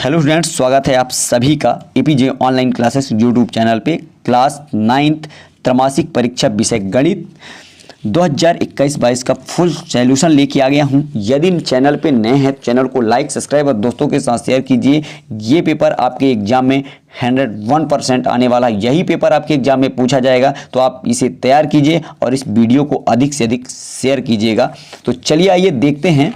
Hello students, स्वागत है आप सभी का APJ online classes YouTube channel पे। क्लास 9th त्रैमासिक परीक्षा विषय गणित 2021-22 का फुल सॉल्यूशन लेके आ गया हूं। यदि चैनल पे नए हैं तो चैनल को लाइक, सब्सक्राइब और दोस्तों के साथ शेयर कीजिए। ये पेपर आपके एग्जाम में 101% आने वाला, यही पेपर आपके एग्जाम में पूछा जाएगा, तो आप इसे तैयार कीजिए और इस वीडियो को अधिक से अधिक शेयर कीजिएगा। तो चलिए आइए देखते हैं।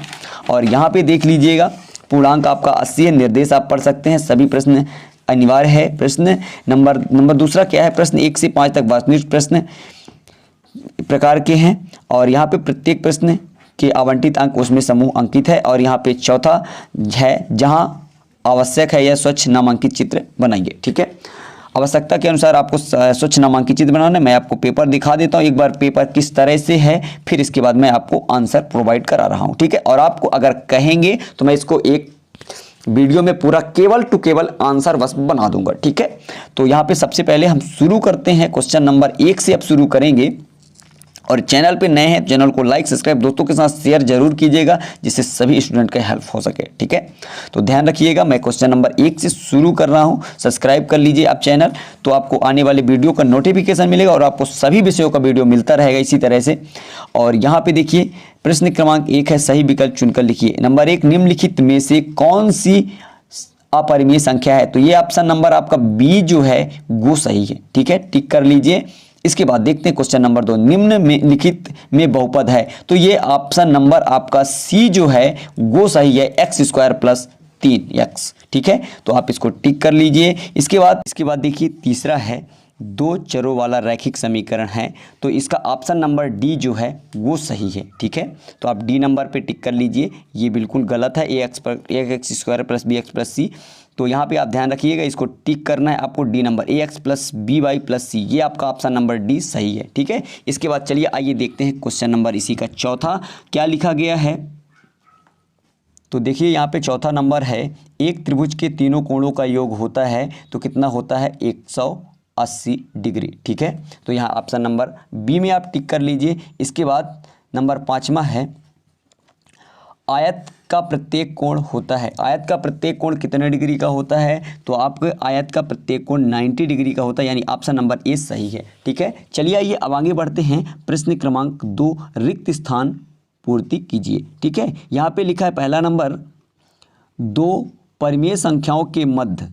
और यहाँ पे देख लीजिएगा, पूर्णांक आपका 80 है, निर्देश आप पढ़ सकते हैं, सभी प्रश्न अनिवार्य है। प्रश्न नंबर दूसरा क्या है, प्रश्न 1 से 5 तक वास्तविक प्रश्न प्रकार के हैं और यहाँ पे प्रत्येक प्रश्न के आवंटित अंक उसमें समूह अंकित है। और यहाँ पे चौथा है जहाँ आवश्यक है यह स्वच्छ नामांकित चित्र बनाइए। ठीक है, आवश्यकता के अनुसार आपको स्वच्छ नामांकित चित्र बनाना है। मैं आपको पेपर दिखा देता हूँ एक बार पेपर किस तरह से है, फिर इसके बाद मैं आपको आंसर प्रोवाइड करा रहा हूँ। ठीक है, और आपको अगर कहेंगे तो मैं इसको एक वीडियो में पूरा केवल टू केवल आंसर बस बना दूंगा। ठीक है, तो यहाँ पे सबसे पहले हम शुरू करते हैं। क्वेश्चन नंबर 1 से अब शुरू करेंगे। और चैनल पे नए हैं, चैनल को लाइक, सब्सक्राइब, दोस्तों के साथ शेयर जरूर कीजिएगा जिससे सभी स्टूडेंट का हेल्प हो सके। ठीक है, तो ध्यान रखिएगा, मैं क्वेश्चन नंबर 1 से शुरू कर रहा हूं। सब्सक्राइब कर लीजिए आप चैनल, तो आपको आने वाले वीडियो का नोटिफिकेशन मिलेगा और आपको सभी विषयों का वीडियो मिलता रहेगा इसी तरह से। और यहाँ पे देखिए, प्रश्न क्रमांक 1 है, सही विकल्प चुनकर लिखिए। नंबर 1, निम्नलिखित में से कौन सी अपरिमेय संख्या है? तो ये ऑप्शन नंबर आपका बी जो है वो सही है। ठीक है, टिक कर लीजिए। इसके बाद देखते हैं क्वेश्चन नंबर 2, निम्न में लिखित में बहुपद है? तो ये ऑप्शन नंबर आपका सी जो है वो सही है, x² + 3x। ठीक है, तो आप इसको टिक कर लीजिए। इसके बाद देखिए, तीसरा है, दो चरों वाला रैखिक समीकरण है, तो इसका ऑप्शन नंबर डी जो है वो सही है। ठीक है, तो आप डी नंबर पे टिक कर लीजिए, ये बिल्कुल गलत है, ax² + bx + c। तो यहाँ पे आप ध्यान रखिएगा, इसको टिक करना है आपको, D number ax + by + c, ये आपका ऑप्शन नंबर डी सही है। ठीक है, इसके बाद चलिए आइए देखते हैं क्वेश्चन नंबर इसी का चौथा क्या लिखा गया है। तो देखिए यहाँ पे चौथा नंबर है, एक त्रिभुज के तीनों कोणों का योग होता है तो कितना होता है? 180 डिग्री। ठीक है, तो यहाँ ऑप्शन नंबर बी में आप टिक कर लीजिए। इसके बाद नंबर 5वां है, आयत का प्रत्येक कोण होता है। आयत का प्रत्येक कोण कितने डिग्री का होता है? तो आपके आयत का प्रत्येक कोण 90 डिग्री का होता है, यानी ऑप्शन नंबर ए सही है। ठीक है, चलिए आइए अब आगे बढ़ते हैं। प्रश्न क्रमांक 2, रिक्त स्थान पूर्ति कीजिए। ठीक है, यहाँ पे लिखा है पहला नंबर, दो परिमेय संख्याओं के मध्य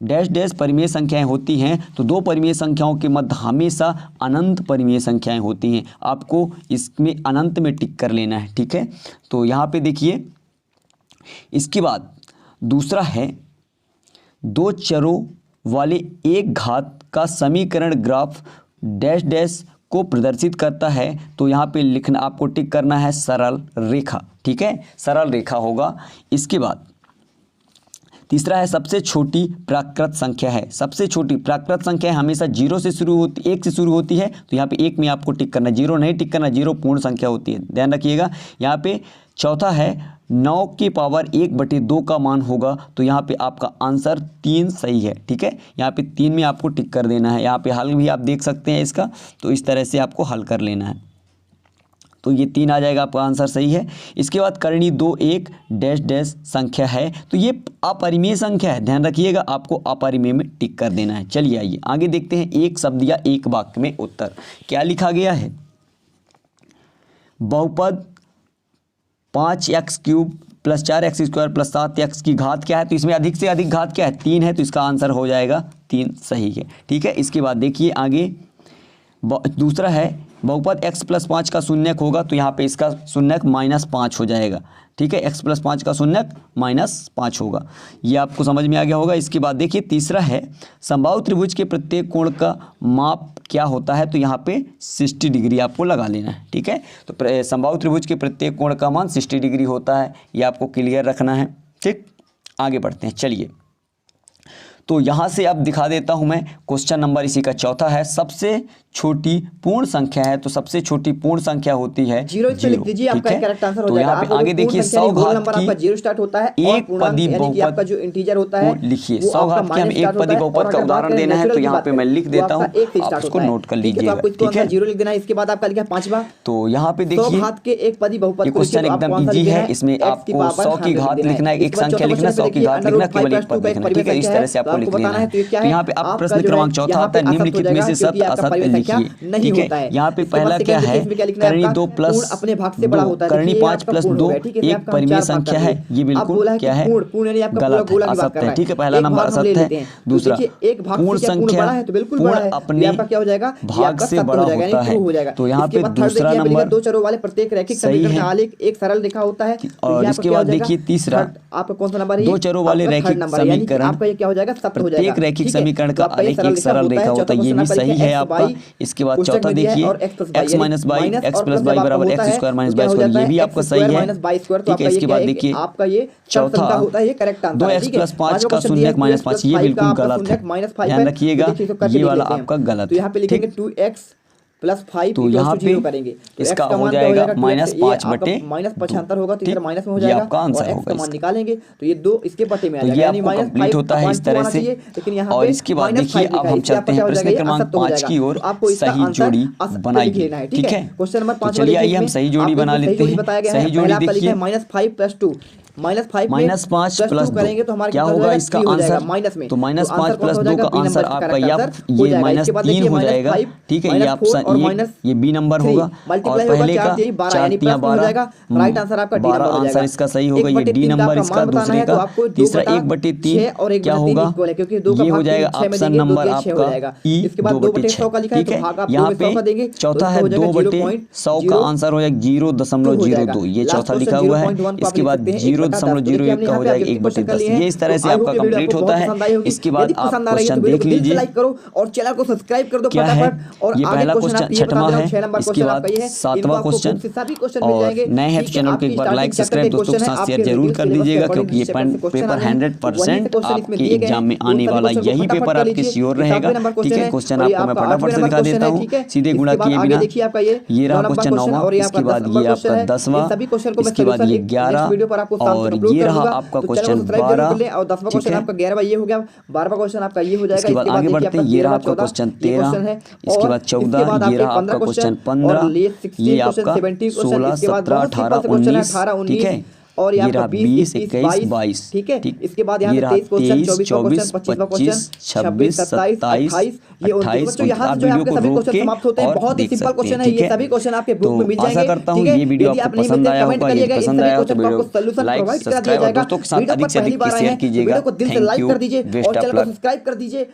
डैश डैश परिमेय संख्याएं होती हैं, तो दो परिमेय संख्याओं के मध्य हमेशा अनंत परिमेय संख्याएं होती हैं। आपको इसमें अनंत में टिक कर लेना है। ठीक है, तो यहाँ पे देखिए, इसके बाद दूसरा है, दो चरों वाले एक घात का समीकरण ग्राफ डैश डैश को प्रदर्शित करता है, तो यहाँ पे लिखना आपको टिक करना है सरल रेखा। ठीक है, सरल रेखा होगा। इसके बाद तीसरा है, सबसे छोटी प्राकृत संख्या है। सबसे छोटी प्राकृत संख्या हमेशा 0 से शुरू होती, 1 से शुरू होती है, तो यहाँ पे 1 में आपको टिक करना, 0 नहीं टिक करना, 0 पूर्ण संख्या होती है, ध्यान रखिएगा। यहाँ पे चौथा है, 9 की पावर 1/2 का मान होगा, तो यहाँ पे आपका आंसर 3 सही है। ठीक है, यहाँ पे 3 में आपको टिक कर देना है। यहाँ पे हल भी आप देख सकते हैं इसका, तो इस तरह से आपको हल कर लेना है, तो ये 3 आ जाएगा, आपका आंसर सही है। इसके बाद करणी 2 एक डैश डैश संख्या है, तो ये अपरिमेय संख्या है, ध्यान रखिएगा, आपको अपरिमेय में टिक कर देना है। चलिए आइए आगे देखते हैं, एक शब्द या एक वाक्य में उत्तर क्या लिखा गया है। बहुपद 5x³ + 4x² + 7x की घात क्या है? तो इसमें अधिक से अधिक घात क्या है? 3 है, तो इसका आंसर हो जाएगा 3 सही है। ठीक है, इसके बाद देखिए आगे, दूसरा है, बहुपद x + 5 का शून्यक होगा, तो यहाँ पे इसका शून्यक -5 हो जाएगा। ठीक है, x + 5 का शून्यक -5 होगा, ये आपको समझ में आ गया होगा। इसके बाद देखिए तीसरा है, समबाहु त्रिभुज के प्रत्येक कोण का माप क्या होता है? तो यहाँ पे 60 डिग्री आपको लगा लेना है। ठीक है, तो समबाहु त्रिभुज के प्रत्येक कोण का मान 60 डिग्री होता है, ये आपको क्लियर रखना है। ठीक, आगे बढ़ते हैं। चलिए, तो यहाँ से अब दिखा देता हूँ मैं, क्वेश्चन नंबर इसी का चौथा है, सबसे छोटी पूर्ण संख्या है तो सबसे छोटी पूर्ण संख्या होती है जीरो। इस पे लिख दीजिए, ठीक आपका है। करेक्ट आंसर हो तो जाएगा। यहाँ पे आगे देखिए 100 घात नंबर आपका जीरो स्टार्ट होता है और एक पूर्णांक पदी यानी कि आपका जो इंटीजर होता है को लिखिए। वो 100 आपका घात की माइनस हमें एक स्टार्ट होता पदी है। बहुपद और का अगर बात उदाहरण करें देना है तो नेचुरल की यहाँ बात पे मैं करें लिख तो देता आपका हूँ, एक से आप स्टार्ट उसको होता है। नोट कर ठीक है, तो लीजिएगा, आपको इसको ठीक आंसर है। जीरो लिख देना है। इसके बाद आपका लिखा है 5वां, तो यहाँ पे 100 देखिए घात के एक पदी बहुपद ये को लिखिए क्वेश्चन तो आपको एकदम आंसर इजी लिखना है। इसमें x की आपको पावर 100 की 100 घात लिखना लिखना है, एक इसके बाद संख्या चौथा लिखना, क्वेश्चन 100 की देखिए घात लिखना, केवल एक पद √5/2 का एक लिखना, परिमेय ठीक है। इस संख्या तरह से है तो आपको आपको लिख बताना लेना है। है। तो ये क्या तो है, यहाँ पे अब आपका प्रश्न जो है क्रमांक चौथा यहाँ आता है पे असत हो निम्नलिखित में जाएगा से क्योंकि सत्य आपका असत्य परिमेय संख्या लिखिए, नहीं ठीक होता है। है। यहाँ पे इसके बाद पहला सेकंड क्या देखिए, है, इसमें क्या लिखना है करनी आपका 2 प्लस पूर्ण अपने भाग से बड़ा होता है। करनी देखिए ये 5 आपका प्लस पूर्ण 2 हो गया, ठीक है। इसमें एक आपका हम परिमेय 4 भाग कर संख्या है, दिए। ये अब बिल्कुल बोला है कि क्या है, पूर्ण यानी आपका पूरा गलत है, गोला की बात असत्य कर रहा है, है। ठीक है। पहला एक नंबर भाग हम ले असत्य लेते है। हैं। तो दूसरा देखिए एक भाग पूर्ण से क्या पूर्ण संख्या बड़ा है तो बिल्कुल पूर्ण बड़ा है, ये अपने आपका क्या हो जाएगा, ये भाग आपका से सत्य बड़ा हो जाएगा यानी होता है। ट्रू हो जाएगा। तो यहाँ इसके पे बाद थर्ड दूसरा देखिए, यहाँ पे लिखा है नंबर 2 चरों वाले प्रत्येक रैखिक सही समीकरण है। का आलेख एक सरल रेखा होता है। तो और ये आपका इसके क्या हो बाद जाएगा, देखिए तीसरा थर्ड आपका कौन सा नंबर है, 2 चरों वाले आपका थर्ड रैखिक नंबर है, यानी कि समीकरण आपका ये क्या हो जाएगा, सत्य हो प्रत्येक जाएगा। रैखिक ठीक है, समीकरण तो का आपका ये आलेख सरल एक सरल रेखा होता है, ये भी सही है आपका। इसके बाद चौथा देखिए x minus y x plus y बराबर x squared minus y squared, ये भी आपका सही है, ठीक है। इसके बाद देखिए आपका ये चौथा होता है, ये करेक्ट आंसर 2x प्लस 5 का शून्य माइनस 5, ये बिल्कुल गलत है, ध्यान रखिएगा, ये वाला आपका गलत तो यहाँ पे है, लिखेंगे ठीक। 2x प्लस 5 तो यहाँ पे 0 करेंगे तो इसका x का हो मान क्या हो जाएगा जाएगा, माइनस 5 बटे माइनस 75 होगा तो ठीक, इधर माइनस में हो ये जाएगा आपका आंसर और x होगा का मान इसका। निकालेंगे तो ये 2 इसके पट्टे में आ तो जाएगा, ये यानी आपको माइनस कंप्लीट होता है इस तरह से। लेकिन यहाँ और पे इसके बाद माइनस देखिए 5 अब हम चलते हैं प्रश्न क्रमांक 5 की ओर, सही जोड़ी बनाइए, ठीक है। क्वेश्चन नंबर 5 चलिए आइए हम सही जोड़ी बना लेते हैं। सही जोड़ी देखिए -5 + 2 -5 प्लस 2 करेंगे तो हमारे क्या होगा इसका आंसर, माइनस में तो -5 प्लस 2 का आंसर आपका ये -3 हो जाएगा, ठीक है। ये ऑप्शन ये बी नंबर होगा और पहले का 4 3 12 राइट आंसर आपका डी नंबर हो जाएगा। आंसर इसका सही होगा, ये डी नंबर इसका दूसरे का। तीसरा 1/3 और क्या होगा, क्योंकि 2 का ये हो भाग जाएगा 6 में ऑप्शन देंगे, 2 नंबर के 6 हो आपका जाएगा। ई इसके बाद 2/100 का लिखा है तो भाग आप 2 में 100 का देंगे, चौथा है 2/100 का आंसर हो जाएगा 0.02, ये चौथा लिखा हुआ है। इसके बाद 0.01 का हो जाएगा 1/10, ये इस तरह से आपका कंप्लीट होता है। इसके बाद आप क्वेश्चन देख लीजिए, लाइक करो और चैनल को सब्सक्राइब कर दो क्या है, फटाफट। और ये पहला क्वेश्चन छठवां है, इसके बाद सभी 7वां क्वेश्चन। सभी क्वेश्चन मिल और जाएंगे। नए हैं तो चैनल को एक बार लाइक सब्सक्राइब दोस्तों के साथ शेयर जरूर कर दीजिएगा, क्योंकि ये पेपर 100% आपके एग्जाम में आने वाला यही पेपर आपके श्योर रहेगा, ठीक है। क्वेश्चन आपको मैं फटाफट से दिखा देता हूँ, सीधे गुणा किए बिना। ये रहा क्वेश्चन 9वां, इसके बाद ये आपका 10वां, इसके बाद ये 11 और ये रहा आपका क्वेश्चन 12 और 10वां क्वेश्चन आपका 11वां ये हो गया, 12वां क्वेश्चन आपका ये हो जाएगा। इसके बाद आगे बढ़ते हैं, ये रहा आपका क्वेश्चन 13, इसके बाद 14, ये रहा आपका क्वेश्चन 15, ये आपका 16, 17, 18, 19, ठीक है। और ये रहा 20, 21, 22, ठीक है। इसके बाद यहाँ 23 क्वेश्चन, 24 क्वेश्चन, 25 26 27 28 ये 29 बच्चों यहाँ से जो है आपके सभी क्वेश्चन समाप्त होते हैं। बहुत ही सिंपल क्वेश्चन है, ये सभी क्वेश्चन आपके बुक में मिल जाएंगे। आशा करता हूँ ये वीडियो आपको पसंद आया होगा। यदि पसंद आया तो वीडियो लाइक सब्सक्राइब और दोस्तों के साथ अधिक से अधिक शेयर कीजिएगा। वीडियो को दिल से लाइक कर दीजिए और चैनल को सब्सक्राइब कर दीजिए।